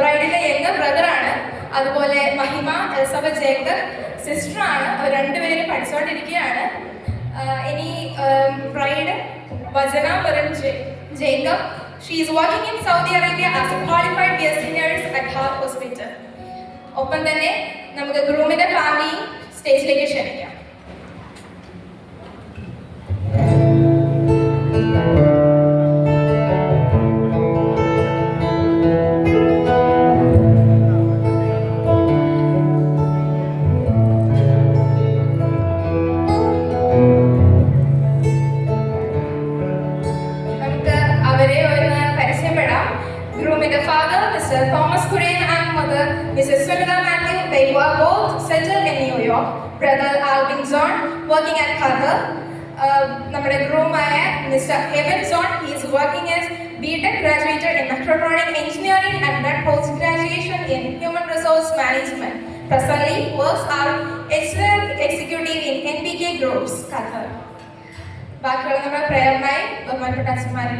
ബ്രൈഡിന്റെ younger ബ്രദറാണ്. അതുപോലെ മഹിമ Elizabeth Jacob സിസ്റ്ററാണ്. അവർ രണ്ടുപേരും പഠിച്ചുകൊണ്ടിരിക്കുകയാണ്. ഇനി ബ്രൈഡ് വസന Merin Jacob. She is working in Saudi Arabia as a qualified BSc nurse at Heart Hospital. ഒപ്പം തന്നെ നമുക്ക് ഗ്രൂമിന്റെ ഫാമിലി സ്റ്റേജിലേക്ക് ക്ഷണിക്കാം. Grooming the father, Mr. Thomas Kurian, and mother, Mrs. Sunita Matthew. They were both settled in New York. Brother Alvin Zorn working at Qatar. നമ്മുടെ ഗ്രൂമായ mister Heaven Son, he is working as BTech graduated in mechatronic engineering and done post graduation in human resource management. Presently works as executive in NPK Groups, Qatar. ബാക്കിയുള്ള നമ്മുടെ പ്രേയറിനായി ബഹുമാനപ്പെട്ട അച്ഛന്മാരെ